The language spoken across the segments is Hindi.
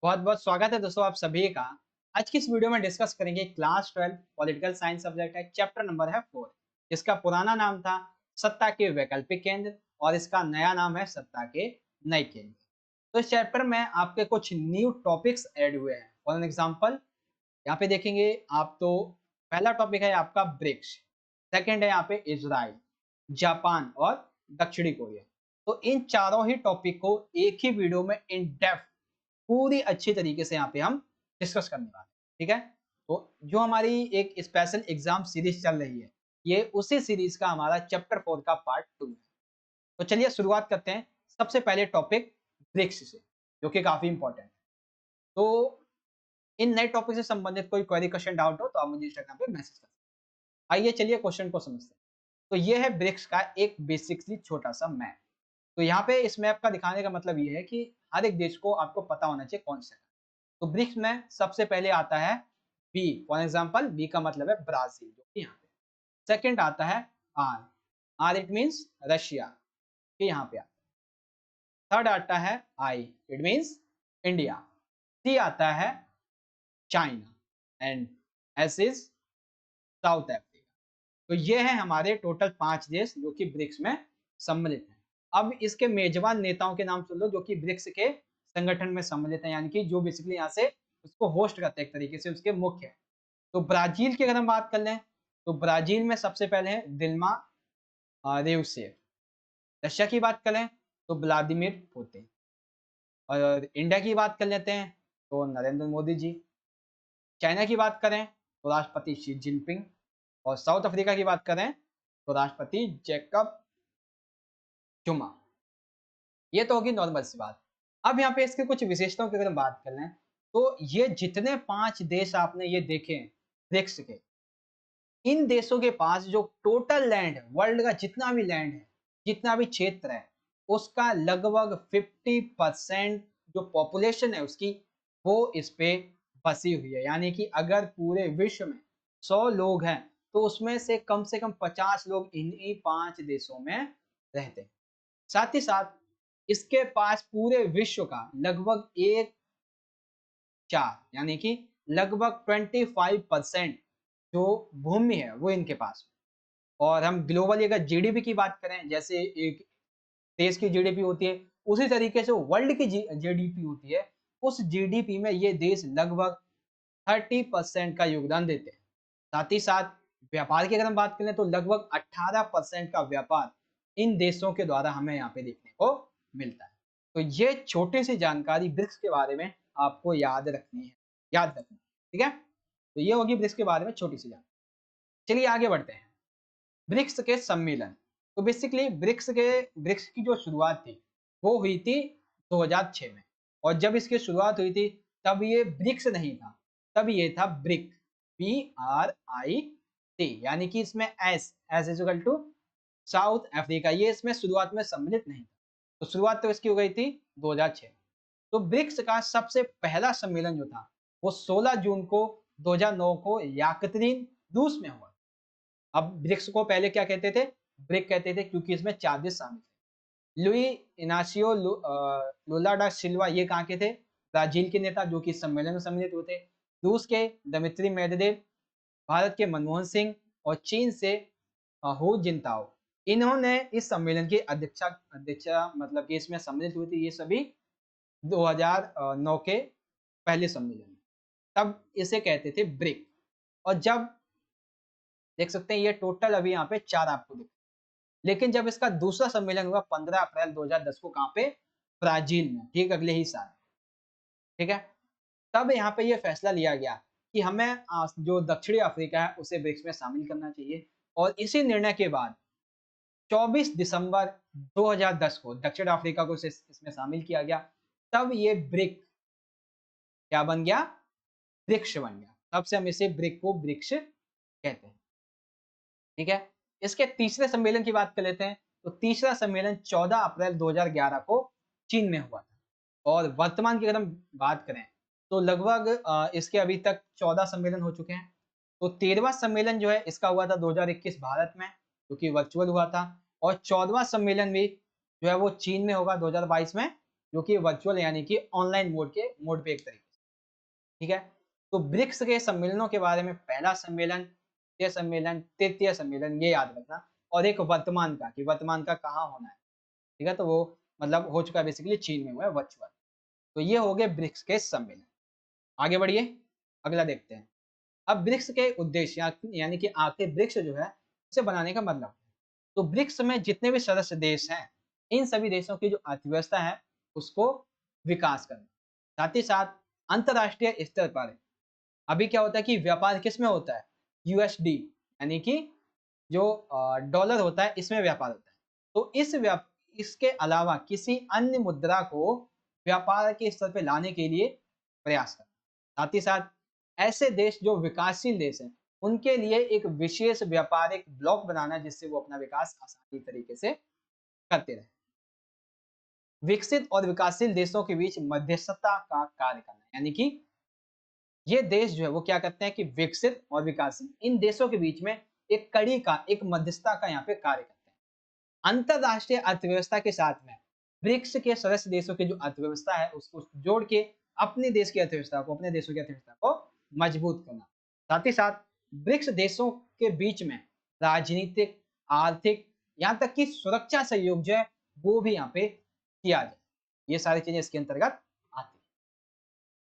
बहुत बहुत स्वागत है दोस्तों आप सभी का। आज की इस वीडियो में डिस्कस करेंगे क्लास 12 पॉलिटिकल साइंस सब्जेक्ट है, चैप्टर नंबर है 4, जिसका पुराना नाम था सत्ता के वैकल्पिक केंद्र और इसका नया नाम है सत्ता के नए केंद्र। तो इस चैप्टर में आपके कुछ न्यू टॉपिक्स ऐड हुए हैं। फॉर एन एग्जांपल यहाँ पे देखेंगे आप, तो पहला टॉपिक है आपका ब्रिक्स, सेकंड है यहाँ पे इजराइल, जापान और दक्षिणी कोरिया। तो इन चारों ही टॉपिक को एक ही वीडियो में इन डेप्थ पूरी अच्छी तरीके से यहाँ पे हम डिस्कस करने वाले हैं। ठीक है, तो जो हमारी एक स्पेशल एग्जाम सीरीज चल रही है, ये उसी सीरीज का हमारा चैप्टर 4 का पार्ट 2 है। तो चलिए शुरुआत करते हैं सबसे पहले टॉपिक ब्रिक्स से, जो कि काफी इंपॉर्टेंट है। तो इन नए टॉपिक से संबंधित कोई क्वेरी, क्वेश्चन, डाउट हो तो आप मुझे इंस्टाग्राम पे मैसेज कर सकते हैं। आइए चलिए क्वेश्चन को समझते हैं। तो ये है ब्रिक्स का एक बेसिकली छोटा सा मैप। तो यहाँ पे इस मैप का दिखाने का मतलब ये है कि हर एक देश को आपको पता होना चाहिए कौन सा है। तो ब्रिक्स में सबसे पहले आता है बी, फॉर एग्जांपल बी का मतलब है ब्राजील, जो कि यहाँ पे। सेकंड आता है R, R it means Russia, कि यहाँ पे आता है। थर्ड आता है I, it means India. C आता है China and S is South Africa. तो ये है हमारे टोटल 5 देश जो कि ब्रिक्स में सम्मिलित हैं। अब इसके मेजबान नेताओं के नाम सुन लो जो कि ब्रिक्स के संगठन में सम्मिलित हैं, यानी कि जो बेसिकली यहाँ से उसको होस्ट करते हैं एक तरीके से, उसके मुख्य हैं। तो ब्राजील की अगर हम बात कर लें तो ब्राजील में सबसे पहले है दिल्मा रूसेफ। रशिया की बात करें तो व्लादिमीर पुतिन। और इंडिया की बात कर लेते हैं तो नरेंद्र मोदी जी। चाइना की बात करें तो राष्ट्रपति शी जिनपिंग। और साउथ अफ्रीका की बात करें तो राष्ट्रपति जैकब जुमा। ये तो होगी नॉर्मल सी बात। अब यहाँ पे इसके कुछ विशेषताओं की अगर हम बात कर लें तो ये जितने 5 देश आपने ये देखे हैं ब्रिक्स के, इन देशों के पास जो टोटल लैंड है, वर्ल्ड का जितना भी लैंड है, जितना भी क्षेत्र है, उसका लगभग 50% जो पॉपुलेशन है उसकी, वो इस पे बसी हुई है। यानी कि अगर पूरे विश्व में 100 लोग हैं तो उसमें से कम 50 लोग इन्हीं 5 देशों में रहते हैं। साथ ही साथ इसके पास पूरे विश्व का लगभग एक चार, यानी कि लगभग 25% जो भूमि है वो इनके पास है। और हम ग्लोबली अगर जीडीपी की बात करें, जैसे एक देश की जीडीपी होती है उसी तरीके से वर्ल्ड की जीडीपी होती है, उस जीडीपी में ये देश लगभग 30% का योगदान देते हैं। साथ ही साथ व्यापार की अगर हम बात करें तो लगभग 18% का व्यापार इन देशों के द्वारा हमें यहाँ पे देखने को मिलता है। तो ये छोटी सी जानकारी ब्रिक्स के बारे में आपको याद रखनी है, ठीक है। तो ये होगी ब्रिक्स के बारे में छोटी सी जानकारी। चलिए आगे बढ़ते हैं। ब्रिक्स के सम्मेलन। तो बेसिकली ब्रिक्स की जो शुरुआत थी वो हुई थी 2006 में। और जब इसकी शुरुआत हुई थी तब ये ब्रिक्स नहीं था, तब ये था ब्रिक, BRIC, यानी कि इसमें S is equal to South Africa, ये इसमें शुरुआत में सम्मिलित नहीं था। तो शुरुआत तो इसकी हो गई थी 2006। तो ब्रिक्स का सबसे पहला सम्मेलन जो था वो 16 जून को 2009 को याकत्रीन रूस में हुआ। अब ब्रिक्स को पहले क्या कहते थे? ब्रिक कहते थे, क्योंकि इसमें 4 देश शामिल थे। लुई इनासियो लुला डा सिल्वा ये कहाँ के थे? ब्राजील के नेता, जो कि इस सम्मेलन में सम्मिलित हुए थे। रूस के दमित्री मेदवेदेव, भारत के मनमोहन सिंह और चीन से हु जिनताओ, इन्होंने इस सम्मेलन की अध्यक्षा मतलब कि इसमें सम्मिलित हुए थे। ये सभी 2009 के पहले सम्मेलन में, तब इसे कहते थे ब्रिक। और जब देख सकते हैं ये टोटल अभी यहाँ पे 4 आपको दिख, लेकिन जब इसका दूसरा सम्मेलन हुआ 15 अप्रैल 2010 को, कहाँ पे? ब्राजील में, ठीक अगले ही साल, ठीक है। तब यहाँ पे ये फैसला लिया गया कि हमें जो दक्षिणी अफ्रीका है उसे ब्रिक्स में शामिल करना चाहिए। और इसी निर्णय के बाद 24 दिसंबर 2010 को दक्षिण अफ्रीका को इसमें शामिल किया गया। तब ये ब्रिक क्या बन गया? ब्रिक्स बन गया। तब से हम इसे ब्रिक को ब्रिक्स कहते हैं, ठीक है। इसके तीसरे सम्मेलन की बात कर लेते हैं। तो तीसरा सम्मेलन 14 अप्रैल 2011 को चीन में हुआ था। और वर्तमान की अगर हम बात करें तो लगभग इसके अभी तक 14 सम्मेलन हो चुके हैं। तो 13वां सम्मेलन जो है इसका हुआ था 2021 भारत में, जो कि वर्चुअल हुआ था। और 14वां सम्मेलन भी जो है वो चीन में होगा 2022 में, जो कि वर्चुअल यानी कि ऑनलाइन मोड पे एक तरीके से, ठीक है। तो ब्रिक्स के सम्मेलनों के बारे में पहला सम्मेलन, द्वितीय सम्मेलन, तृतीय सम्मेलन ये याद रखना, और एक वर्तमान का कि वर्तमान का कहाँ होना है, ठीक है। तो वो मतलब हो चुका है बेसिकली चीन में हुआ है वर्चुअल। तो ये हो गए ब्रिक्स के सम्मेलन। आगे बढ़िए, अगला देखते हैं। अब ब्रिक्स के उद्देश्य यानी कि आखिर ब्रिक्स जो है उसे बनाने का मतलब, तो ब्रिक्स में जितने भी सदस्य देश हैं, इन सभी देशों की जो अर्थव्यवस्था है उसको विकास करना, साथ ही साथ अंतरराष्ट्रीय स्तर पर अभी क्या होता है कि व्यापार किस में होता है, यूएसडी यानी कि जो डॉलर होता है इसमें व्यापार होता है। तो इसके अलावा किसी अन्य मुद्रा को व्यापार के स्तर पे लाने के लिए प्रयास करना, साथ ही साथ ऐसे देश जो विकासशील देश हैं उनके लिए एक विशेष व्यापारिक ब्लॉक बनाना जिससे वो अपना विकास आसानी तरीके से करते रहे। विकसित और विकासशील देशों के बीच मध्यस्थता का कार्य करना, यानी कि ये देश जो है वो क्या करते हैं कि विकसित और विकासशील इन देशों के बीच में एक कड़ी का, एक मध्यस्थता का यहाँ पे कार्य करते हैं। अंतरराष्ट्रीय अर्थव्यवस्था के साथ में ब्रिक्स के सदस्य देशों की जो अर्थव्यवस्था है उसको जोड़ के अपने देश की अर्थव्यवस्था को, अपने देशों की अर्थव्यवस्था को मजबूत करना, साथ ही साथ ब्रिक्स देशों के बीच में राजनीतिक, आर्थिक, यहाँ तक कि सुरक्षा सहयोग जो है वो भी यहाँ पे किया जाए। ये सारी चीजें इसके अंतर्गत आती हैं।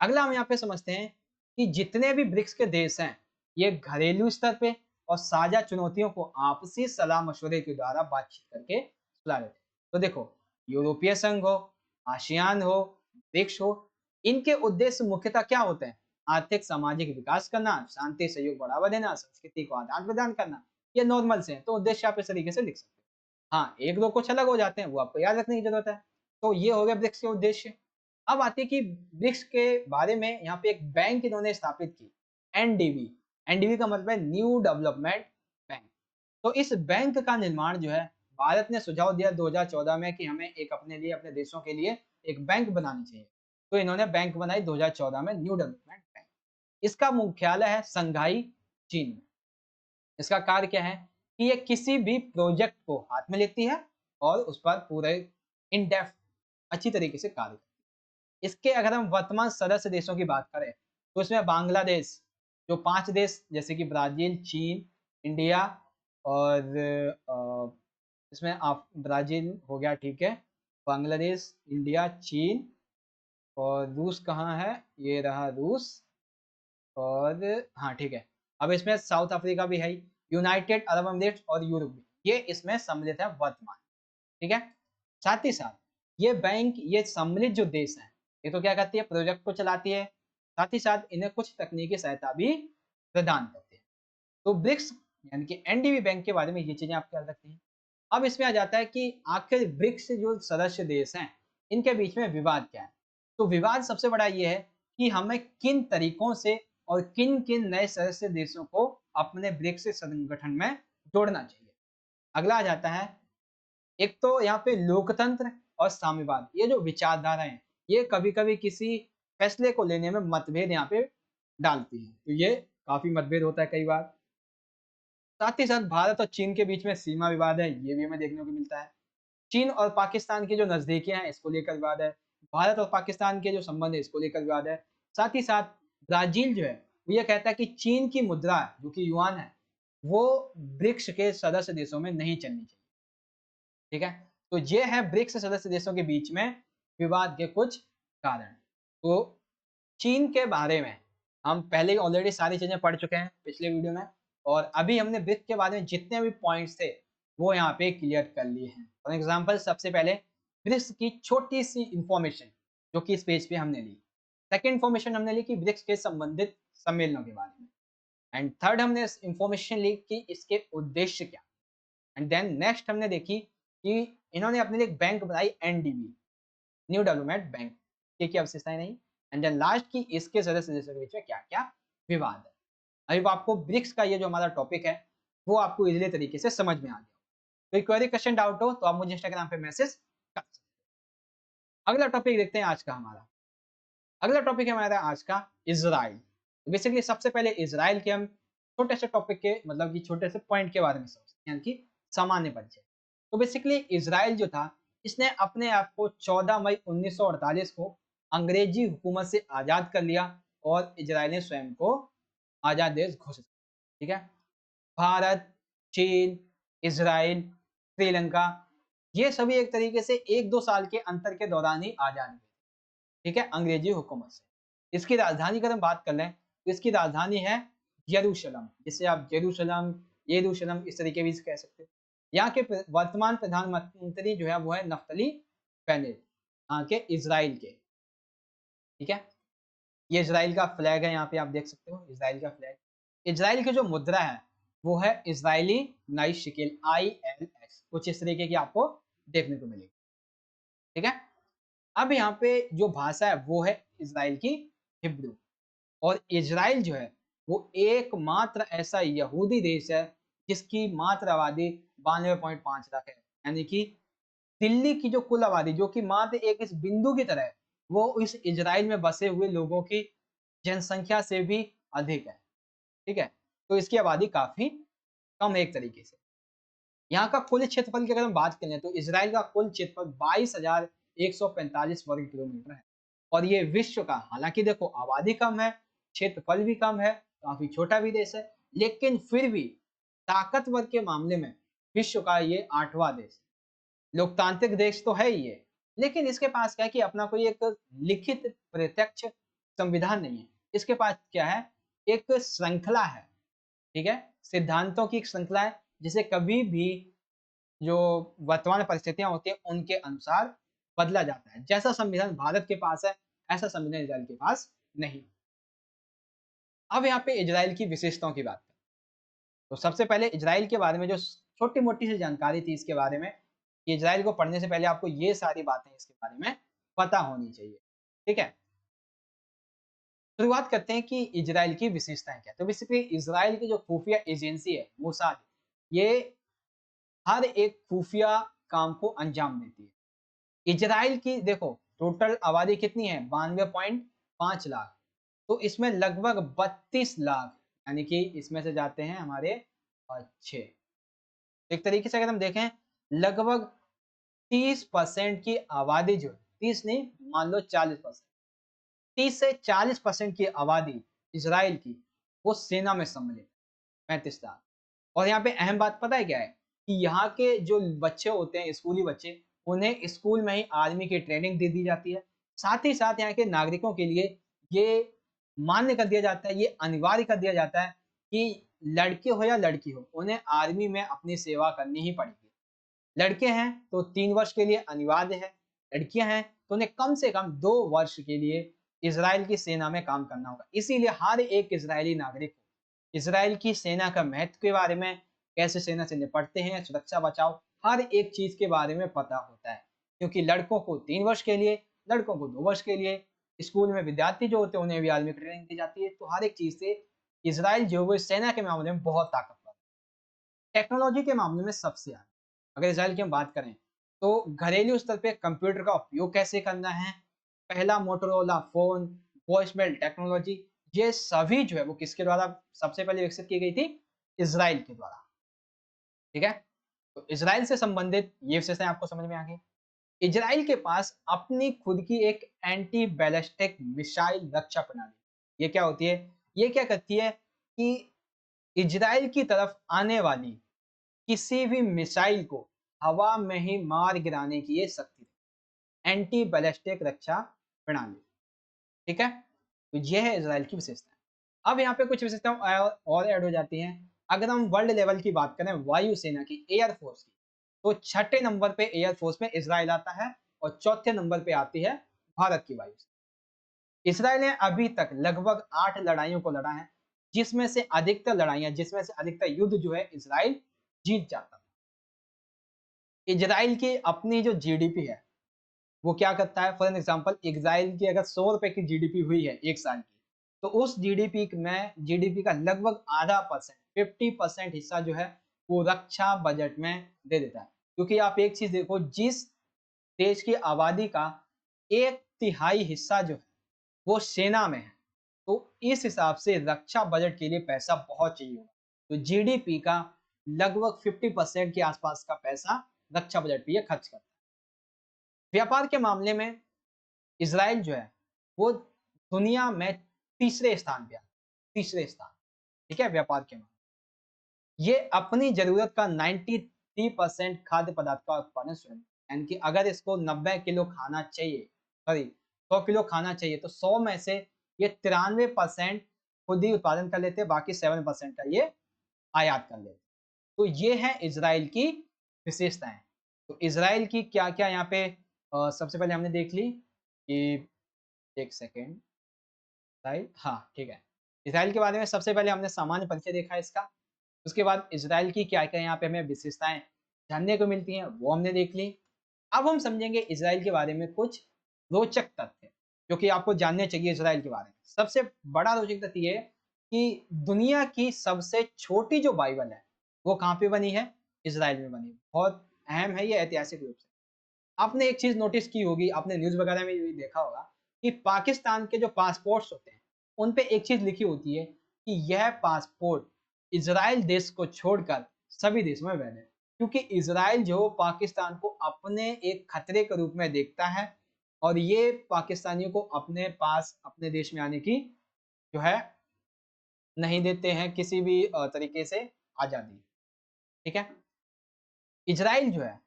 अगला हम यहाँ पे समझते हैं कि जितने भी ब्रिक्स के देश हैं ये घरेलू स्तर पे और साझा चुनौतियों को आपसी सलाह मशवरे के द्वारा बातचीत करके सुलझा लेते हैं। तो देखो, यूरोपीय संघ हो, आसियान हो, ब्रिक्स हो, इनके उद्देश्य मुख्यतः क्या होते हैं, आर्थिक सामाजिक विकास करना, शांति सहयोग बढ़ावा देना, संस्कृति को आदान प्रदान करना। ये नॉर्मल से हैं, तो उद्देश्य आप इस तरीके से लिख सकते हैं। हाँ, एक दो कुछ अलग हो जाते हैं वो आपको याद रखने की जरूरत है। तो ये हो गया ब्रिक्स के उद्देश्य। अब आती है कि ब्रिक्स के बारे में यहाँ पे एक बैंक इन्होंने स्थापित की, एनडीबी। एनडीबी का मतलब है न्यू डेवलपमेंट बैंक। तो इस बैंक का निर्माण जो है भारत ने सुझाव दिया 2014 में कि हमें एक अपने लिए, अपने देशों के लिए एक बैंक बनानी चाहिए। तो इन्होंने बैंक बनाई 2014 में, न्यू डेवलपमेंट बैंक। इसका मुख्यालय है संघाई, चीन में। इसका कार्य क्या है कि ये किसी भी प्रोजेक्ट को हाथ में लेती है और उस पर पूरे इन डेप्थ अच्छी तरीके से कार्य करती है। इसके अगर हम वर्तमान सदस्य देशों की बात करें तो इसमें बांग्लादेश, जो 5 देश जैसे कि ब्राजील, चीन, इंडिया और इसमें आप ब्राजील हो गया, ठीक है, बांग्लादेश, इंडिया, चीन और रूस कहाँ है, ये रहा रूस, और हाँ ठीक है। अब इसमें साउथ अफ्रीका भी है, यूनाइटेड अरब अमीरेट्स और यूरोप भी, ये इसमें सम्मिलित है वर्तमान, ठीक है। साथ ही साथ ये बैंक, ये सम्मिलित जो देश हैं, ये तो क्या करती है, प्रोजेक्ट को चलाती है, साथ ही साथ इन्हें कुछ तकनीकी सहायता भी प्रदान करती है। तो ब्रिक्स यानी कि एनडीबी बैंक के बारे में ये चीजें आप ख्याल रखती हैं। अब इसमें आ जाता है कि आखिर ब्रिक्स जो सदस्य देश हैं इनके बीच में विवाद क्या है। तो विवाद सबसे बड़ा ये है कि हमें किन तरीकों से और किन किन नए सदस्य देशों को अपने ब्रिक्स संगठन में जोड़ना चाहिए। अगला आ जाता है, एक तो यहाँ पे लोकतंत्र और साम्यवाद, ये जो विचारधाराएं हैं ये कभी कभी किसी फैसले को लेने में मतभेद यहाँ पे डालती है, तो ये काफी मतभेद होता है कई बार। साथ ही साथ भारत और चीन के बीच में सीमा विवाद है, ये भी हमें देखने को मिलता है। चीन और पाकिस्तान की जो नजदीकियां हैं इसको लेकर विवाद है। भारत और पाकिस्तान के जो संबंध है इसको लेकर विवाद है। साथ ही साथ ब्राजील जो है वो ये कहता है कि चीन की मुद्रा जो कि युआन है वो ब्रिक्स के सदस्य देशों में नहीं चलनी चाहिए, ठीक है। तो ये है ब्रिक्स सदस्य देशों के बीच में विवाद के कुछ कारण। तो चीन के बारे में हम पहले ही ऑलरेडी सारी चीजें पढ़ चुके हैं पिछले वीडियो में, और अभी हमने ब्रिक्स के बारे में जितने भी पॉइंट्स थे वो यहाँ पे क्लियर कर लिए हैं। फॉर एग्जाम्पल, सबसे पहले ब्रिक्स की छोटी सी इंफॉर्मेशन जो कि इस पेज पे हमने ली। सेकेंड इंफॉर्मेशन हमने ली कि ब्रिक्स के संबंधित सम्मेलनों के बारे में। एंड थर्ड हमने इंफॉर्मेशन ली कि इसके उद्देश्य क्या। एंड देन नेक्स्ट हमने देखी कि इन्होंने अपने लिए एक बैंक बनाई, एनडीबी, न्यू डेवलपमेंट बैंक, की विशेषताएं नहीं। एंड देन लास्ट की इसके सदस्य देशों के बीच में क्या क्या विवाद है। अभी आपको ब्रिक्स का ये जो हमारा टॉपिक है वो आपको इजीली तरीके से समझ में आ गया। कोई क्वेरी, क्वेश्चन, डाउट हो तो आप मुझे इंस्टाग्राम पे मैसेज कर सकते हैं। अगला टॉपिक देखते हैं आज का हमारा। अगला टॉपिक है हमारा आज का इजराइल। बेसिकली सबसे पहले इजराइल के हम छोटे से टॉपिक के मतलब कि छोटे से पॉइंट के बारे में समझते हैं, यानी कि सामान्य परिचय। तो बेसिकली इजराइल जो था इसने अपने आप को 14 मई 1948 को अंग्रेजी हुकूमत से आज़ाद कर लिया और इजराइल ने स्वयं को आज़ाद देश घोषित किया। ठीक है? भारत, चीन, इजराइल, श्रीलंका, ये सभी एक तरीके से 1-2 साल के अंतर के दौरान ही आज़ाद हुए। ठीक है? अंग्रेजी हुकूमत से। इसकी राजधानी की अगर हम बात कर लें, तो इसकी राजधानी है यरूशलेम, जिसे आप जेरूशलम, येरूशलम इस तरीके भी कह सकते हो। यहाँ के वर्तमान प्रधानमंत्री जो है वो है नफ्तली बेनेट, यहाँ के इजराइल के। ठीक है? ये इजराइल का फ्लैग है, यहाँ पे आप देख सकते हो इजराइल का फ्लैग। इजराइल की जो मुद्रा है वो है इजरायली नाइश शिकेल, INS, कुछ इस तरीके की आपको देखने को मिलेगी। ठीक है? अब यहाँ पे जो भाषा है वो है इजराइल की हिब्रू। और इजराइल जो है वो एकमात्र ऐसा यहूदी देश है जिसकी मात्र आबादी 92.5 लाख है। यानी कि दिल्ली की जो कुल आबादी, जो कि मात्र एक इस बिंदु की तरह है, वो इस इजराइल में बसे हुए लोगों की जनसंख्या से भी अधिक है। ठीक है? तो इसकी आबादी काफी कम है एक तरीके से। यहाँ का कुल क्षेत्रफल की अगर हम बात करें तो इजराइल का कुल क्षेत्रफल 22,145 वर्ग किलोमीटर है। और ये विश्व का, हालांकि देखो आबादी कम है, क्षेत्रफल भी कम है, काफी छोटा भी देश है, लेकिन फिर भी ताकतवर के मामले में विश्व का ये 8वां देश। लोकतांत्रिक देश तो है ही ये, लेकिन इसके पास क्या है कि अपना कोई एक लिखित प्रत्यक्ष संविधान नहीं है। इसके पास क्या है, एक श्रृंखला है। ठीक है? सिद्धांतों की एक श्रृंखला है, जिसे कभी भी जो वर्तमान परिस्थितियां होती हैं उनके अनुसार बदला जाता है। जैसा संविधान भारत के पास है, ऐसा संविधान इजराइल के पास नहीं। अब यहाँ पे इजराइल की विशेषताओं की बात करें तो सबसे पहले इजराइल के बारे में जो छोटी मोटी सी जानकारी थी इसके बारे में, कि इजराइल को पढ़ने से पहले आपको ये सारी बातें इसके बारे में पता होनी चाहिए। ठीक है? शुरुआत करते हैं कि इजराइल की विशेषताएं क्या है। तो बेसिकली इजराइल की जो खुफिया एजेंसी है मोसाद, ये हर एक खुफिया काम को अंजाम देती है। इजराइल की देखो टोटल आबादी कितनी है, 92.5 लाख। तो इसमें लगभग 32 लाख, यानी कि इसमें से जाते हैं हमारे 6। एक तरीके से अगर हम देखें, लगभग 30% की आबादी जो है, 30 नहीं मान लो 40%, 30 से 40% की आबादी इजराइल की वो सेना में सम्मिलित है, 35 लाख। और यहाँ पे अहम बात पता है क्या है, कि यहाँ के जो बच्चे होते हैं, स्कूली बच्चे, उन्हें स्कूल में ही आर्मी की ट्रेनिंग दे दी जाती है। साथ ही साथ यहाँ के नागरिकों के लिए ये मान्य कर दिया जाता है, ये अनिवार्य कर दिया जाता है कि लड़के हो या लड़की हो, उन्हें आर्मी में अपनी सेवा करनी ही पड़ेगी। लड़के हैं तो 3 वर्ष के लिए अनिवार्य है, लड़कियां हैं तो उन्हें कम से कम 2 वर्ष के लिए इजराइल की सेना में काम करना होगा। इसीलिए हर एक इजरायली नागरिक को इजराइल की सेना का महत्व के बारे में, कैसे सेना से निपटते हैं, सुरक्षा बचाव, हर एक चीज के बारे में पता होता है। क्योंकि लड़कों को 3 वर्ष के लिए, लड़कों को 2 वर्ष के लिए, स्कूल में विद्यार्थी जो होते हैं उन्हें भी आर्मी की ट्रेनिंग दी जाती है। तो हर एक चीज से इजराइल जो है वो सेना के मामले में बहुत ताकतवर है। टेक्नोलॉजी के मामले में सबसे आगे। अगर इजराइल की हम बात करें तो घरेलू स्तर पे कंप्यूटर का उपयोग कैसे करना है, पहला मोटोरोला फोन, वॉइसमेल टेक्नोलॉजी, ये सभी जो है वो किसके द्वारा सबसे पहले विकसित की गई थी, इजराइल के द्वारा। ठीक है? तो इजराइल से संबंधित ये विशेषताएं आपको समझ में आ गई। इजराइल के पास अपनी खुद की एक एंटी बैलिस्टिक मिसाइल रक्षा प्रणाली। ये क्या होती है, ये क्या करती है कि इजराइल की तरफ आने वाली किसी भी मिसाइल को हवा में ही मार गिराने की ये शक्ति है, एंटी बैलिस्टिक रक्षा प्रणाली। ठीक है? तो ये है इजराइल की विशेषता। अब यहाँ पे कुछ विशेषताएं और ऐड हो जाती हैं। अगर हम वर्ल्ड लेवल की बात करें, वायुसेना की, एयरफोर्स की, तो छठे नंबर पे एयरफोर्स में इजराइल आता है और चौथे नंबर पे आती है भारत की वायुसेना। इसराइल ने अभी तक लगभग 8 लड़ाइयों को लड़ा है, जिसमें से अधिकतर युद्ध जो है इजराइल जीत जाता है। इजराइल की अपनी जो जीडीपी है वो क्या करता है, फॉर एग्जांपल इजराइल की अगर 100 रुपए की जीडीपी हुई है एक साल की, तो उस जीडीपी का लगभग आधा परसेंट, 50% हिस्सा जो है वो रक्षा बजट में दे देता है। क्योंकि आप एक चीज देखो, जिस देश की आबादी का 1/3 हिस्सा जो है वो सेना में है, तो इस हिसाब से रक्षा बजट के लिए पैसा बहुत चाहिए होगा। तो जीडीपी का लगभग 50% के आसपास का पैसा रक्षा बजट पे ये खर्च करता है। व्यापार के मामले में इसराइल जो है वो दुनिया में तीसरे स्थान पे है, तीसरे स्थान। ठीक है, व्यापार के मामले ये अपनी जरूरत का 93% खाद्य पदार्थ का उत्पादन स्वयं, यानी कि अगर इसको 90 किलो खाना चाहिए, सॉरी 100 किलो खाना चाहिए, तो 100 में से ये 93% खुद ही उत्पादन कर लेते हैं, बाकी 7% का ये आयात कर लेते हैं। तो ये है इजराइल की विशेषताएं। तो इजराइल की क्या क्या यहाँ पे सबसे पहले हमने देख ली कि, एक सेकेंड, राइट, हाँ ठीक है। इसराइल के बारे में सबसे पहले हमने सामान्य परिचय देखा इसका। उसके बाद इसराइल की क्या-क्या यहाँ पे हमें विशेषताएँ जानने को मिलती हैं, वो हमने देख ली। अब हम समझेंगे इसराइल के बारे में कुछ रोचक तथ्य, जो कि आपको जानने चाहिए इसराइल के बारे में। सबसे बड़ा रोचक तथ्य ये है कि दुनिया की सबसे छोटी जो बाइबल है, वो कहाँ पे बनी है? इसराइल में बनी है। बहुत अहम है ये ऐतिहासिक रूप से। आपने एक चीज़ नोटिस की होगी, आपने न्यूज़ वगैरह में भी देखा होगा कि पाकिस्तान के जो पासपोर्ट्स होते हैं, उन पे एक चीज़ लिखी होती है कि यह पासपोर्ट इज़राइल देश को छोड़कर सभी देशों में वैध है। क्योंकि इज़राइल जो पाकिस्तान को अपने एक खतरे के रूप में देखता है और ये पाकिस्तानियों को अपने पास, अपने देश में आने की जो है नहीं देते हैं किसी भी तरीके से आज़ादी। ठीक है? इज़राइल जो है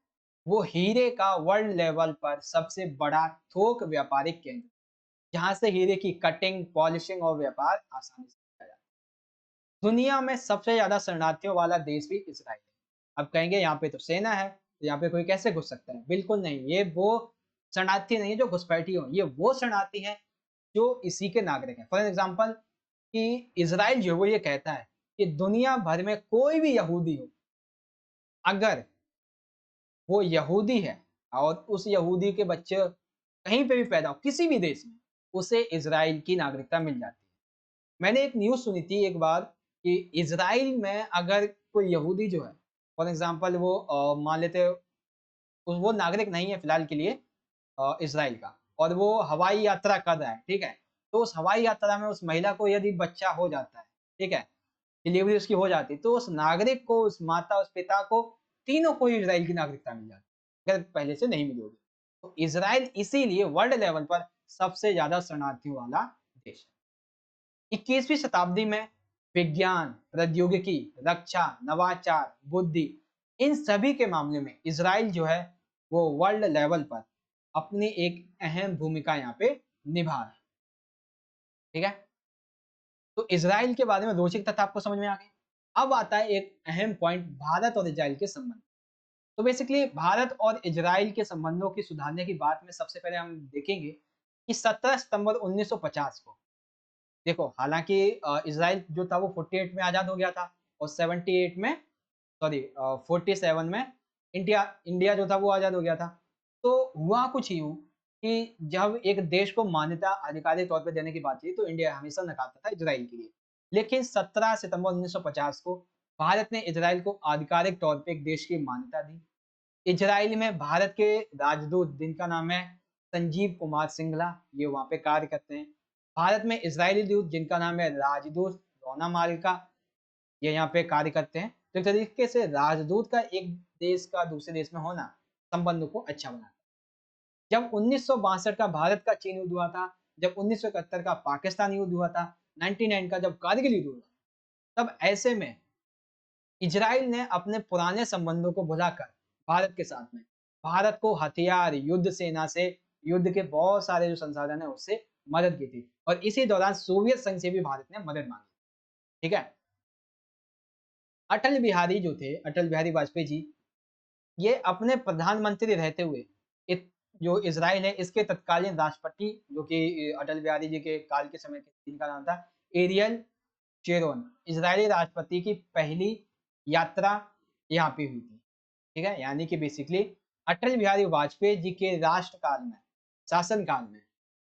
वो हीरे का वर्ल्ड लेवल पर सबसे बड़ा थोक व्यापारिक केंद्र, जहां से हीरे की कटिंग, पॉलिशिंग और व्यापार आसानी से किया जाता है। दुनिया में सबसे ज्यादा शरणार्थियों वाला देश भी इजराइल है। अब कहेंगे यहाँ पे तो सेना है, तो यहाँ पे कोई कैसे घुस सकता है? बिल्कुल नहीं, ये वो शरणार्थी नहीं है जो घुसपैठी हो, ये वो शरणार्थी है जो इसी के नागरिक हैं। फॉर एग्जाम्पल कि इजराइल जो है वो ये कहता है कि दुनिया भर में कोई भी यहूदी हो, अगर वो यहूदी है और उस यहूदी के बच्चे कहीं पे भी पैदा हो किसी भी देश में, उसे इजराइल की नागरिकता मिल जाती है। मैंने एक न्यूज़ सुनी थी एक बार कि इजराइल में अगर कोई यहूदी जो है, फॉर एग्जांपल वो मान लेते वो नागरिक नहीं है फिलहाल के लिए इजराइल का, और वो हवाई यात्रा कर रहा है, ठीक है? तो उस हवाई यात्रा में उस महिला को यदि बच्चा हो जाता है, ठीक है? डिलीवरी उसकी हो जाती है, तो उस नागरिक को, उस माता, उस पिता को, तीनों को ही इजराइल की नागरिकता मिल जाती है, अगर पहले से नहीं मिली होगी। तो इजराइल इसीलिए वर्ल्ड लेवल पर सबसे ज्यादा शरणार्थियों वाला देश है। 21वीं शताब्दी में विज्ञान, प्रौद्योगिकी, रक्षा, नवाचार, बुद्धि, इन सभी के मामले में इजराइल जो है वो वर्ल्ड लेवल पर अपनी एक अहम भूमिका यहाँ पे निभा रहा है। ठीक है? तो इजराइल के बारे में रोचक तथ्य आपको समझ में आ गए। अब आता है एक अहम पॉइंट, भारत और इजराइल के संबंध। तो बेसिकली भारत और इजराइल के संबंधों की सुधारने की बात में सबसे पहले हम देखेंगे कि 17 सितंबर 1950 को, देखो हालांकि इजराइल जो था वो 48 में आजाद हो गया था और 78 में, सॉरी 47 में इंडिया इंडिया जो था वो आजाद हो गया था। तो हुआ कुछ यूं कि जब एक देश को मान्यता आधिकारिक तौर पे देने की बात थी तो इंडिया हमेशा नकारता था इजराइल के लिए। लेकिन 17 सितंबर 1950 को भारत ने इजराइल को आधिकारिक तौर पे एक देश की मान्यता दी। इजराइल में भारत के राजदूत जिनका नाम है संजीव कुमार सिंघला, ये वहाँ पे कार्य करते हैं। भारत में इजरायली दूत जिनका नाम है राजदूत रोना मालिका, ये यहाँ पे कार्य करते हैं। तो एक तरीके से राजदूत का एक देश का दूसरे देश में होना संबंध को अच्छा बनाता है। जब 1962 का भारत का चीन युद्ध हुआ था, जब 1971 का पाकिस्तान युद्ध हुआ था, 99 का जब कारगिल युद्ध हुआ, तब ऐसे में इजराइल ने अपने पुराने संबंधों को भुलाकर भारत के साथ में भारत को हथियार, युद्ध सेना से, युद्ध के बहुत सारे जो संसाधन है उससे मदद की थी और इसी दौरान सोवियत संघ से भी भारत ने मदद मांगी। ठीक है? अटल बिहारी जो थे, अटल बिहारी वाजपेयी जी, ये अपने प्रधानमंत्री रहते हुए जो इजराइल है इसके तत्कालीन राष्ट्रपति, जो कि अटल बिहारी जी के काल के समय के, जिनका नाम था एरियल शेरोन, इजरायली राष्ट्रपति की पहली यात्रा यहाँ पे हुई थी। ठीक है? यानी कि बेसिकली अटल बिहारी वाजपेयी जी के राष्ट्रकाल में, शासन काल में,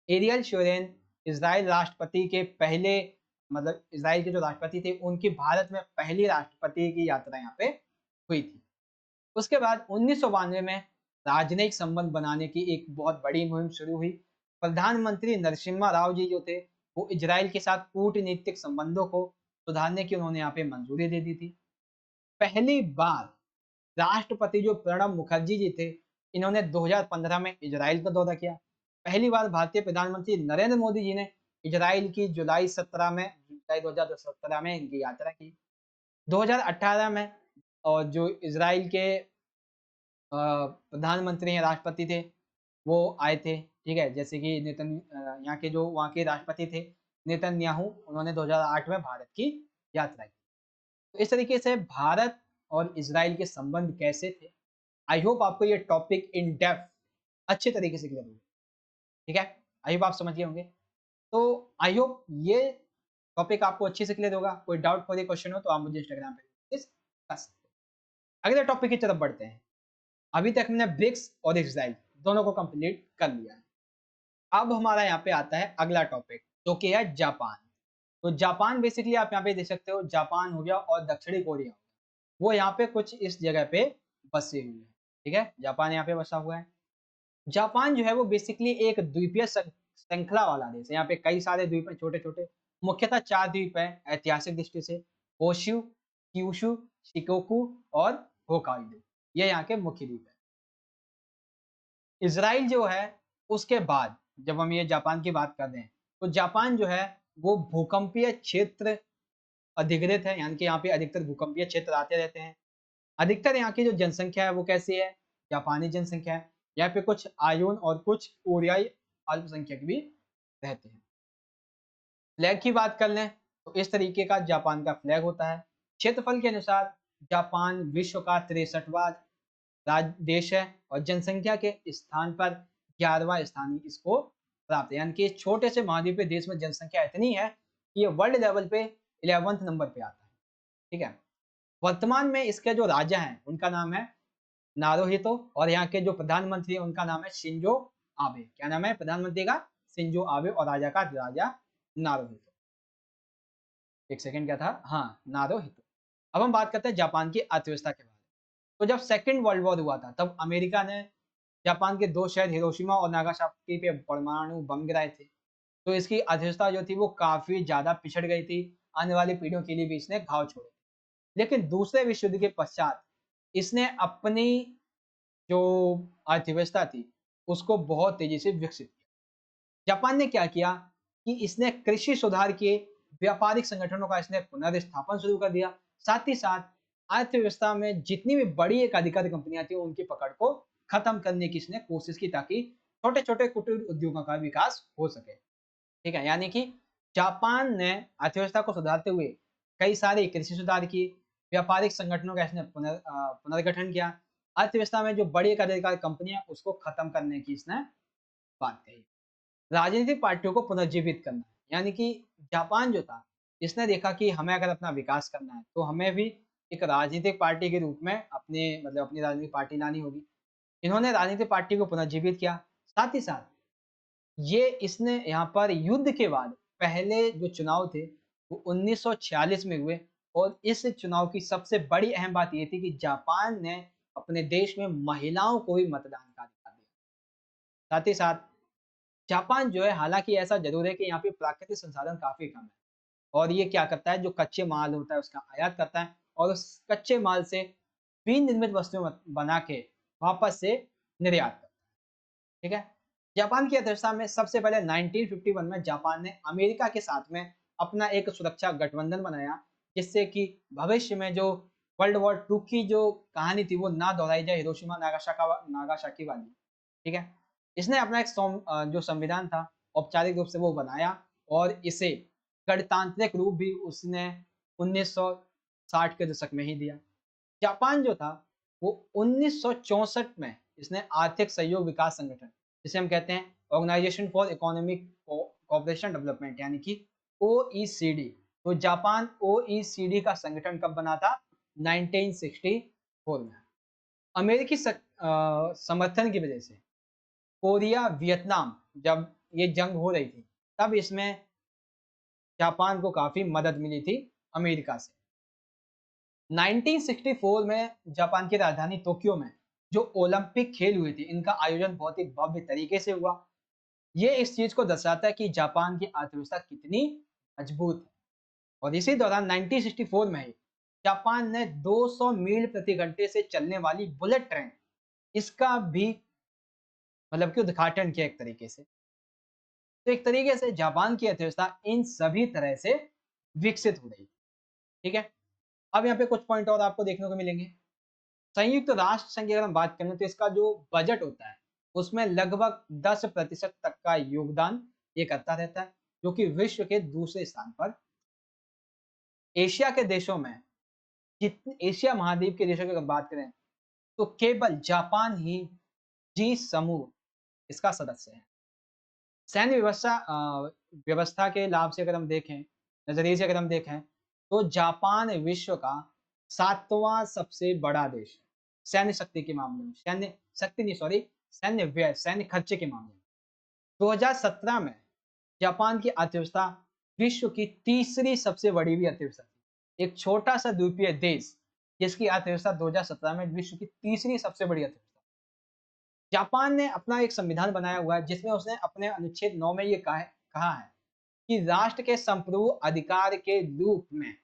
एरियल शोरेन इजराइल राष्ट्रपति के पहले, मतलब इजराइल के जो राष्ट्रपति थे उनकी भारत में पहली राष्ट्रपति की यात्रा यहाँ पे हुई थी। उसके बाद 1992 में राजनयिक संबंध बनाने की एक बहुत बड़ी मुहिम शुरू हुई। प्रधानमंत्री नरसिम्हा राव जी जो थे वो इजराइल के साथ कूटनीतिक संबंधों को सुधारने की उन्होंने यहाँ पे मंजूरी दे दी थी। पहली बार राष्ट्रपति जो प्रणब मुखर्जी जी थे इन्होंने 2015 में इजराइल का दौरा किया। पहली बार भारतीय प्रधानमंत्री नरेंद्र मोदी जी ने इजराइल की जुलाई 2017 में इनकी यात्रा की। 2018 में और जो इजराइल के प्रधानमंत्री हैं, राष्ट्रपति थे, वो आए थे, ठीक है? जैसे कि यहाँ के जो वहाँ के राष्ट्रपति थे, नेतन्याहू, उन्होंने 2008 में भारत की यात्रा की। तो इस तरीके से भारत और इजराइल के संबंध कैसे थे? आई होप आपको ये टॉपिक इन डेप्थ अच्छे तरीके से क्लियर हो, ठीक है? आई होप आप समझ गए होंगे। तो आई होप ये टॉपिक आपको अच्छे से क्लियर होगा। कोई डाउट, कोई क्वेश्चन हो तो आप मुझे इंस्टाग्राम पे मैसेज कर सकते हैं। अगले टॉपिक की तरफ बढ़ते हैं। अभी तक हमने ब्रिक्स और इजराइल दोनों को कंप्लीट कर लिया है। अब हमारा यहाँ पे आता है अगला टॉपिक, जो कि है जापान। तो जापान बेसिकली आप यहाँ पे देख सकते हो, जापान हो गया और दक्षिणी कोरिया, वो यहाँ पे कुछ इस जगह पे बसे हुए हैं, ठीक है? जापान यहाँ पे बसा हुआ है। जापान जो है वो बेसिकली एक द्वीपीय श्रृंखला वाला देश है। यहाँ पे कई सारे द्वीप हैं, छोटे-छोटे। मुख्यतः 4 द्वीप हैं ऐतिहासिक दृष्टि से, होशु, क्यूशु, शिकोकू और होक्काइडो। ये यहाँ के मुख्य द्वीप हैं। इज़राइल जो है, उसके बाद जब हम ये जापान की बात कर रहे हैं, तो जापान जो है वो भूकंपीय क्षेत्र अधिग्रहित है, यानी कि यहाँ पे अधिकतर भूकंपीय क्षेत्र आते रहते हैं। अधिकतर यहाँ की जो जनसंख्या है वो कैसी है? जापानी जनसंख्या है। यहाँ पे कुछ आयोन और कुछ कोरियाई अल्पसंख्यक भी रहते हैं। फ्लैग की बात कर लें तो इस तरीके का जापान का फ्लैग होता है। क्षेत्रफल के अनुसार जापान विश्व का 63वां देश है और जनसंख्या के स्थान पर 11वां स्थान इसको प्राप्त है। यानी कि इस छोटे से महाद्वीपीय देश में जनसंख्या इतनी है कि ये वर्ल्ड लेवल पे 11वें नंबर पे आता है, ठीक है? वर्तमान में इसके जो राजा हैं उनका नाम है नारुहितो और यहाँ के जो प्रधानमंत्री हैं उनका नाम है शिंजो आबे। क्या नाम है प्रधानमंत्री का? शिंजो आबे और राजा का राजा नारुहितो। एक सेकंड, क्या था? हाँ, नारुहितो। अब हम बात करते हैं जापान की अर्थव्यवस्था के बारे में। तो जब सेकंड वर्ल्ड वॉर हुआ था तब अमेरिका ने जापान के 2 शहर हिरोशिमा और नागासाकी पे परमाणु बम गिराए थे। तो इसकी अर्थव्यवस्था जो थी वो काफ़ी ज़्यादा पिछड़ गई थी। आने वाली पीढ़ियों के लिए भी इसने घाव छोड़े। लेकिन दूसरे विश्व युद्ध के पश्चात इसने अपनी जो अर्थव्यवस्था थी उसको बहुत तेज़ी से विकसित किया। जापान ने क्या किया कि इसने कृषि सुधार किए, व्यापारिक संगठनों का इसने पुनर्स्थापन शुरू कर दिया। साथ ही साथ अर्थव्यवस्था में जितनी भी बड़ी एक अधिकारी कंपनियां थी उनकी पकड़ को खत्म करने की इसने कोशिश की ताकि छोटे-छोटे कुटीर उद्योगों का विकास हो सके। ठीक है? यानी कि जापान ने अर्थव्यवस्था को सुधारते हुए कई सारे कृषि सुधार किए, व्यापारिक संगठनों का इसने पुनर्गठन किया। अर्थव्यवस्था में जो बड़ी एक अधिकार कंपनियां उसको खत्म करने की इसने बात कही। राजनीतिक पार्टियों को पुनर्जीवित करना, यानी कि जापान जो था, इसने देखा कि हमें अगर अपना विकास करना है, तो हमें भी एक राजनीतिक पार्टी के रूप में अपनी राजनीतिक पार्टी लानी होगी। इन्होंने राजनीतिक पार्टी को पुनर्जीवित किया। साथ ही साथ ये इसने यहाँ पर युद्ध के बाद पहले जो चुनाव थे, वो 1946 में हुए और इस चुनाव की सबसे बड़ी अहम बात ये थी कि जापान ने अपने देश में महिलाओं को भी मतदान का अधिकार दिया। साथ ही साथ जापान जो है, हालाँकि ऐसा ज़रूर है कि यहाँ पे प्राकृतिक संसाधन काफ़ी कम है और ये क्या करता है, जो कच्चे माल होता है उसका आयात करता है और उस कच्चे माल से विनिर्मित वस्तुएँ बना के वापस से निर्यात करता है, ठीक है? जापान की अर्थव्यवस्था में सबसे पहले 1951 में जापान ने अमेरिका के साथ में अपना एक सुरक्षा गठबंधन बनाया, जिससे कि भविष्य में जो वर्ल्ड वॉर 2 की जो कहानी थी वो ना दोहराई जाए, हिरोशिमा नागासाकी वाली, ठीक है? इसने अपना एक जो संविधान था औपचारिक रूप से वो बनाया और इसे गणतांत्रिक रूप भी उसने 1960 के दशक में ही दिया। जापान जो था वो 1964 में इसने आर्थिक सहयोग विकास संगठन, जिसे हम कहते हैं organisation for economic cooperation development, यानी कि ओईसीडी। तो जापान ओईसीडी का संगठन कब बना था? 1964 में। अमेरिकी समर्थन की वजह से कोरिया, वियतनाम जब ये जंग हो रही थी, तब इसमें जापान को काफ़ी मदद मिली थी अमेरिका से। 1964 में जापान की राजधानी टोक्यो में जो ओलंपिक खेल हुए थे, इनका आयोजन बहुत ही भव्य तरीके से हुआ। ये इस चीज़ को दर्शाता है कि जापान की अर्थव्यवस्था कितनी मजबूत है। और इसी दौरान 1964 में ही जापान ने 200 मील प्रति घंटे से चलने वाली बुलेट ट्रेन इसका भी मतलब कि उद्घाटन किया एक तरीके से। तो एक तरीके से जापान की अर्थव्यवस्था इन सभी तरह से विकसित हो रही है। ठीक है? अब यहाँ पे कुछ पॉइंट और आपको देखने को मिलेंगे। संयुक्त राष्ट्र संघ की अगर हम बात करें तो इसका जो बजट होता है, उसमें लगभग 10% तक का योगदान ये करता रहता है, जो कि विश्व के दूसरे स्थान पर। एशिया के देशों में, जितने एशिया महाद्वीप के देशों की अगर बात करें, तो केवल जापान ही जी समूह इसका सदस्य है। सैन्य व्यवस्था के लाभ से अगर हम देखें, नजरिए से अगर हम देखें, तो जापान विश्व का 7वां सबसे बड़ा देश है सैन्य शक्ति के मामले में। सैन्य शक्ति नहीं, सॉरी, सैन्य व्यय, सैन्य खर्चे के मामले में। 2017 में जापान की अर्थव्यवस्था विश्व की तीसरी सबसे बड़ी भी अर्थव्यवस्था थी। एक छोटा सा द्वीपीय देश जिसकी अर्थव्यवस्था 2017 में विश्व की तीसरी सबसे बड़ी अर्थव्यवस्था। जापान ने अपना एक संविधान बनाया हुआ है जिसमें उसने अपने अनुच्छेद 9 में ये कहा है कि राष्ट्र के संप्रभु अधिकार के रूप में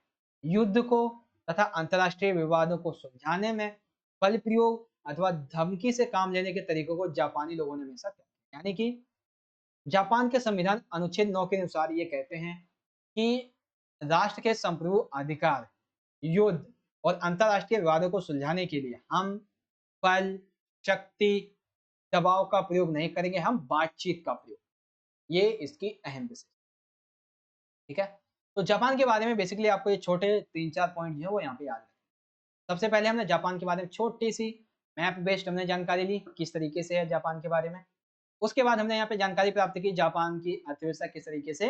युद्ध को तथा अंतरराष्ट्रीय विवादों को सुलझाने में बल प्रयोग अथवा धमकी से काम लेने के तरीकों को जापानी लोगों ने हमेशा किया। यानी कि जापान के संविधान अनुच्छेद 9 के अनुसार ये कहते हैं कि राष्ट्र के संप्रभु अधिकार, युद्ध और अंतरराष्ट्रीय विवादों को सुलझाने के लिए हम बल, शक्ति, दबाव का प्रयोग नहीं करेंगे, हम बातचीत का प्रयोग। ये इसकी अहम विशेषता। ठीक है? तो जापान के बारे में बेसिकली आपको ये छोटे 3-4 पॉइंट जो है वो यहाँ पे याद रखें। सबसे पहले हमने जापान के बारे में छोटी-सी मैप बेस्ड हमने जानकारी ली, किस तरीके से है जापान के बारे में। उसके बाद हमने यहाँ पे जानकारी प्राप्त की जापान की अर्थव्यवस्था किस तरीके से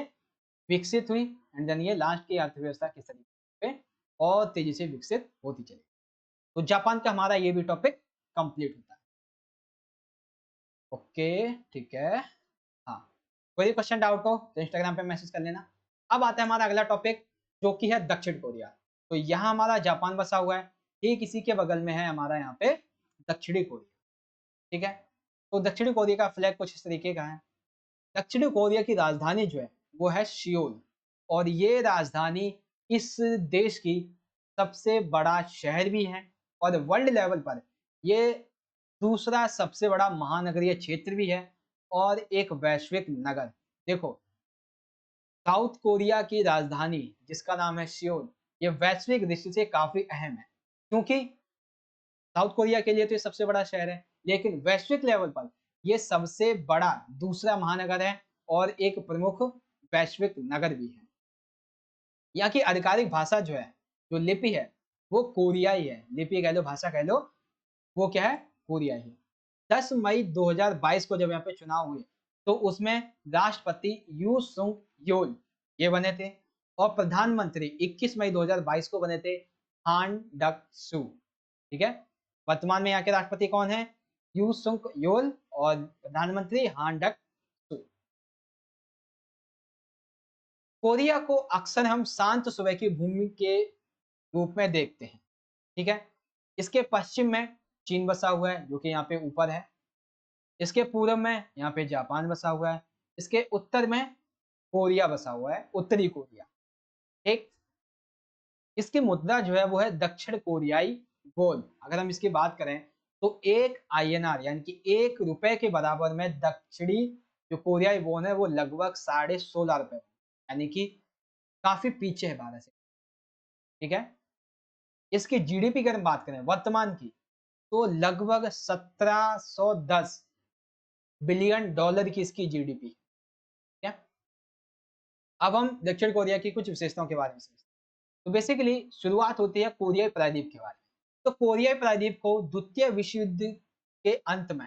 विकसित हुई, एंड देन ये लास्ट की अर्थव्यवस्था किस तरीके पे और तेजी से विकसित होती चली। तो जापान का हमारा ये भी टॉपिक कंप्लीट होता है। ओके, ठीक है। हाँ, कोई क्वेश्चन डाउट हो तो इंस्टाग्राम पे मैसेज कर लेना। अब आता है हमारा अगला टॉपिक, जो कि है दक्षिण कोरिया। तो यहाँ हमारा जापान बसा हुआ है, ठीक इसी के बगल में है हमारा यहाँ पे दक्षिणी कोरिया। ठीक है? तो दक्षिणी कोरिया का फ्लैग कुछ इस तरीके का है। दक्षिणी कोरिया की राजधानी जो है वो है सियोल, और ये राजधानी इस देश की सबसे बड़ा शहर भी है, और वर्ल्ड लेवल पर ये दूसरा सबसे बड़ा महानगरीय क्षेत्र भी है और एक वैश्विक नगर। देखो, साउथ कोरिया की राजधानी जिसका नाम है सियोल, ये वैश्विक दृष्टि से काफी अहम है, क्योंकि साउथ कोरिया के लिए तो ये सबसे बड़ा शहर है, लेकिन वैश्विक लेवल पर ये सबसे बड़ा दूसरा महानगर है और एक प्रमुख वैश्विक नगर भी है। यहाँ की आधिकारिक भाषा जो है, जो लिपि है, वो कोरियाई है। लिपि कह लो, भाषा कह लो, वो क्या है? कोरियाई है। 10 मई 2022 को जब यहाँ पे चुनाव हुए, तो उसमें राष्ट्रपति यू सुंग योल ये बने थे, और प्रधानमंत्री 21 मई 2022 को बने थे हान डक सू। ठीक है? वर्तमान में यहाँ के राष्ट्रपति कौन है? यू सुंग योल, और प्रधानमंत्री हान डक सू। कोरिया को अक्सर हम शांत सुबह की भूमि के रूप में देखते हैं। ठीक है? इसके पश्चिम में चीन बसा हुआ है, जो कि यहाँ पे ऊपर है। इसके पूर्व में यहाँ पे जापान बसा हुआ है। इसके उत्तर में कोरिया बसा हुआ है, उत्तरी कोरिया। ठीक? इसकी मुद्रा जो है वो है दक्षिण कोरियाई वोन। अगर हम इसकी बात करें तो 1 आईएनआर यानी कि 1 रुपए के बराबर में दक्षिणी जो कोरियाई वोन है वो लगभग 16.5 रुपए, यानी कि काफी पीछे है भारत से। ठीक है? इसकी जीडीपी की अगर हम बात करें वर्तमान की, तो लगभग 1710 बिलियन डॉलर की इसकी जीडीपी। ठीक है? अब हम दक्षिण कोरिया की कुछ विशेषताओं के बारे में समझते हैं। तो बेसिकली शुरुआत होती है कोरियाई प्रायद्वीप के बारे में। तो कोरियाई प्रायद्वीप को द्वितीय विश्व युद्ध के अंत में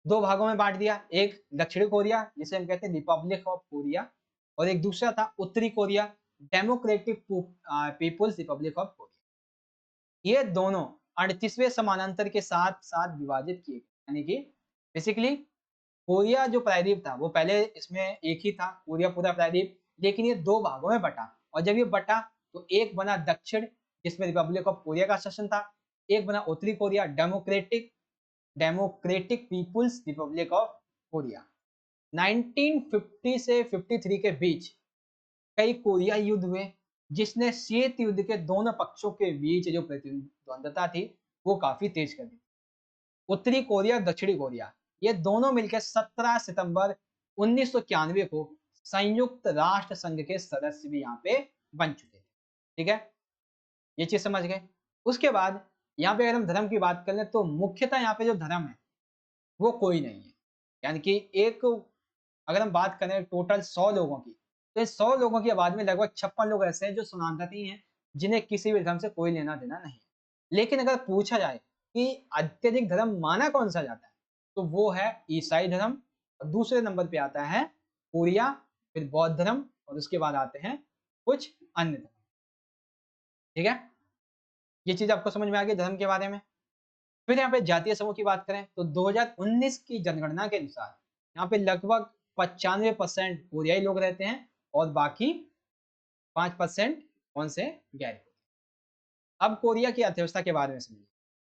2 भागों में बांट दिया। एक दक्षिणी कोरिया जिसे हम कहते हैं रिपब्लिक ऑफ कोरिया, और एक दूसरा था उत्तरी Korea, democratic people's republic of Korea. ये दोनों 38वें समानांतर के साथ साथ विभाजित किए गए, यानी कि बेसिकली कोरिया जो प्रायद्वीप था वो पहले इसमें एक ही था, कोरिया पूरा प्रायद्वीप, लेकिन ये 2 भागों में बटा, और जब ये बटा तो एक बना दक्षिण जिसमें रिपब्लिक ऑफ कोरिया का शासन था, एक बना उत्तरी Korea democratic democratic people's republic of Korea. 1950 से 53 के बीच कई कोरियाई युद्ध हुए, जिसने शीत युद्ध के दोनों पक्षों के बीच जो प्रतिद्वंदता थी वो काफी तेज कर दी। उत्तरी कोरिया और दक्षिणी कोरिया, ये दोनों मिलकर 17 सितंबर 1991 को संयुक्त राष्ट्र संघ के सदस्य भी यहाँ पे बन चुके थे। ठीक है, ये चीज समझ गए। उसके बाद यहाँ पे अगर हम धर्म की बात कर लें तो मुख्यतः यहाँ पे जो धर्म है वो कोई नहीं है। यानी कि एक, अगर हम बात करें टोटल 100 लोगों की, तो इस 100 लोगों की आबादी में लगभग 56 लोग ऐसे हैं जो समानार्थी हैं, जिन्हें किसी भी धर्म से कोई लेना देना नहीं है। लेकिन अगर पूछा जाए कि अत्यधिक धर्म माना कौन सा जाता है, तो वो है ईसाई धर्म, और दूसरे नंबर पे आता है कोरिया, फिर बौद्ध धर्म, और उसके बाद आते हैं कुछ अन्य धर्म। ठीक है, ये चीज आपको समझ में आ गई धर्म के बारे में। फिर यहाँ पे जातीय समूह की बात करें तो 2019 की जनगणना के अनुसार यहाँ पे लगभग 95% कोरियाई लोग रहते हैं और बाकी 5% कौन से गैर। अब कोरिया की अर्थव्यवस्था के बारे में समझिए।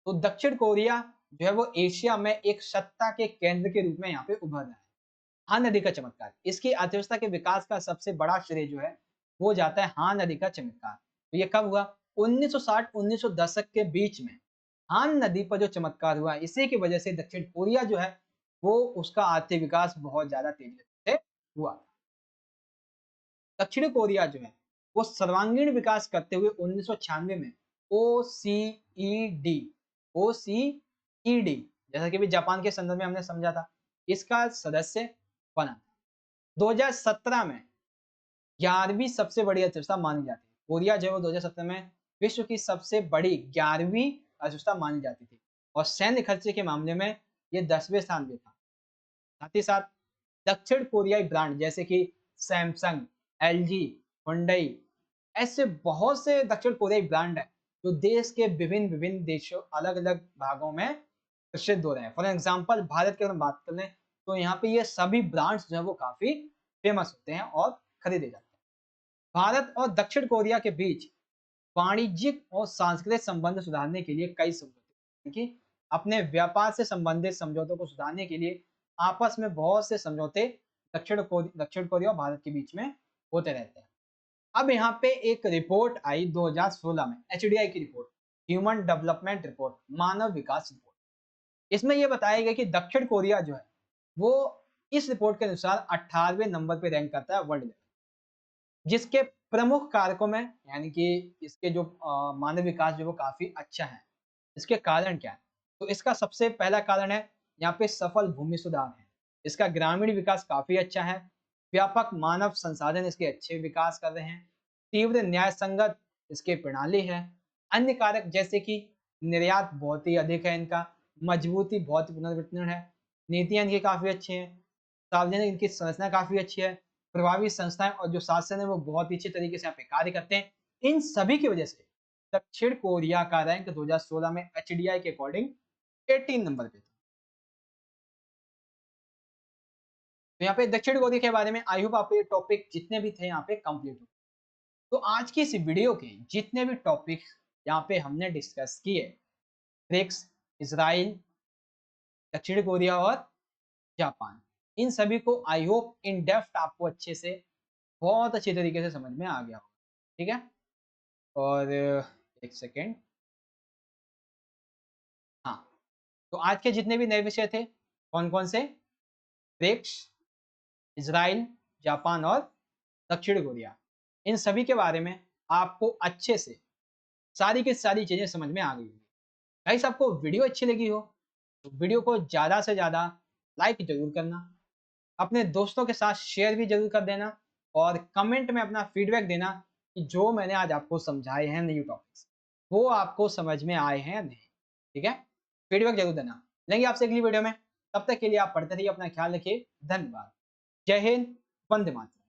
तो दक्षिण कोरिया जो है वो एशिया में एक सत्ता के केंद्र के रूप में यहाँ पे उभर रहा है। हान नदी का चमत्कार, इसकी अर्थव्यवस्था के विकास का सबसे बड़ा श्रेय जो है वो जाता है हान नदी का चमत्कार। तो ये कब हुआ? 1960-1900 दशक के बीच में हान नदी पर जो चमत्कार हुआ, इसी की वजह से दक्षिण कोरिया जो है वो उसका आर्थिक विकास बहुत ज्यादा तेजी से हुआ। दक्षिण कोरिया जो है वो सर्वांगीण विकास करते हुए 1996 में ओसीईडी जैसा कि भी जापान के संदर्भ में हमने समझा था, इसका सदस्य बना। 2017 में 11वीं सबसे बड़ी अर्थव्यवस्था मानी जाती है। कोरिया जो है वो 2017 में विश्व की सबसे बड़ी 11वीं अर्थव्यवस्था मानी जाती थी, और सैन्य खर्चे के मामले में ये 10वें स्थान पे था। साथ ही साथ दक्षिण कोरियाई ब्रांड जैसे कि सैमसंग, एलजी, हुंडई, ऐसे बहुत से दक्षिण कोरियाई ब्रांड हैं जो देश के विभिन्न विभिन्न देशों अलग अलग भागों में प्रसिद्ध हो रहे हैं। फॉर एग्जाम्पल भारत की अगर हम बात कर लें तो यहाँ पे ये सभी ब्रांड्स जो है वो काफी फेमस होते हैं और खरीदे जाते हैं। भारत और दक्षिण कोरिया के बीच वाणिज्यिक और सांस्कृतिक संबंध सुधारने के लिए कई समझौते, क्योंकि अपने व्यापार से संबंधित समझौतों को सुधारने के लिए आपस में बहुत से समझौते दक्षिण कोरिया और भारत के बीच में होते रहते हैं। अब यहाँ पे एक रिपोर्ट आई 2016 में, एचडीआई की रिपोर्ट, ह्यूमन डेवलपमेंट रिपोर्ट, मानव विकास रिपोर्ट। इसमें यह बताया गया कि दक्षिण कोरिया जो है वो इस रिपोर्ट के अनुसार 18वें नंबर पे रैंक करता है वर्ल्ड लेवल, जिसके प्रमुख कारकों में यानी कि इसके जो मानव विकास जो वो काफी अच्छा है। इसके कारण क्या है? तो इसका सबसे पहला कारण है यहाँ पे सफल भूमि सुधार है। इसका ग्रामीण विकास काफी अच्छा है। व्यापक मानव संसाधन इसके अच्छे विकास कर रहे हैं। तीव्र न्याय संगत इसके प्रणाली है। अन्य कारक जैसे कि निर्यात बहुत ही अधिक है इनका, मजबूती बहुत ही पुनर्वितरण है, नीतियां इनकी काफी अच्छी हैं, सार्वजनिक इनकी संरचना काफी अच्छी है, प्रभावी संस्थाएं और जो शासन है वो बहुत ही अच्छे तरीके से यहाँ पे कार्य करते हैं। इन सभी की वजह से दक्षिण कोरिया का रैंक 2016 में एचडीआई के अकॉर्डिंग 18 नंबर पे था। तो यहाँ पे दक्षिण कोरिया के बारे में आई होप आपको ये टॉपिक जितने भी थे यहाँ पे कंप्लीट हो। तो आज की इस वीडियो के जितने भी टॉपिक यहाँ पे हमने डिस्कस किए, ब्रिक्स, इसराइल, दक्षिण कोरिया और जापान, इन सभी को आई होप इन डेप्थ आपको अच्छे से, बहुत अच्छे तरीके से समझ में आ गया होगा। ठीक है, और एक सेकेंड, हाँ, तो आज के जितने भी नए विषय थे कौन कौन से, ब्रिक्स, इसराइल, जापान और दक्षिण कोरिया, इन सभी के बारे में आपको अच्छे से सारी की सारी चीजें समझ में आ गई होंगी। गाइस, आपको वीडियो अच्छी लगी हो तो वीडियो को ज़्यादा से ज़्यादा लाइक जरूर करना, अपने दोस्तों के साथ शेयर भी जरूर कर देना, और कमेंट में अपना फीडबैक देना कि जो मैंने आज आपको समझाए हैं न्यू टॉपिक्स वो आपको समझ में आए हैं या नहीं। ठीक है, फीडबैक जरूर देना। लेंगे आपसे अगली वीडियो में, तब तक के लिए आप पढ़ते रहिए, अपना ख्याल रखिए, धन्यवाद, जय हिंद, वंदे मातरम।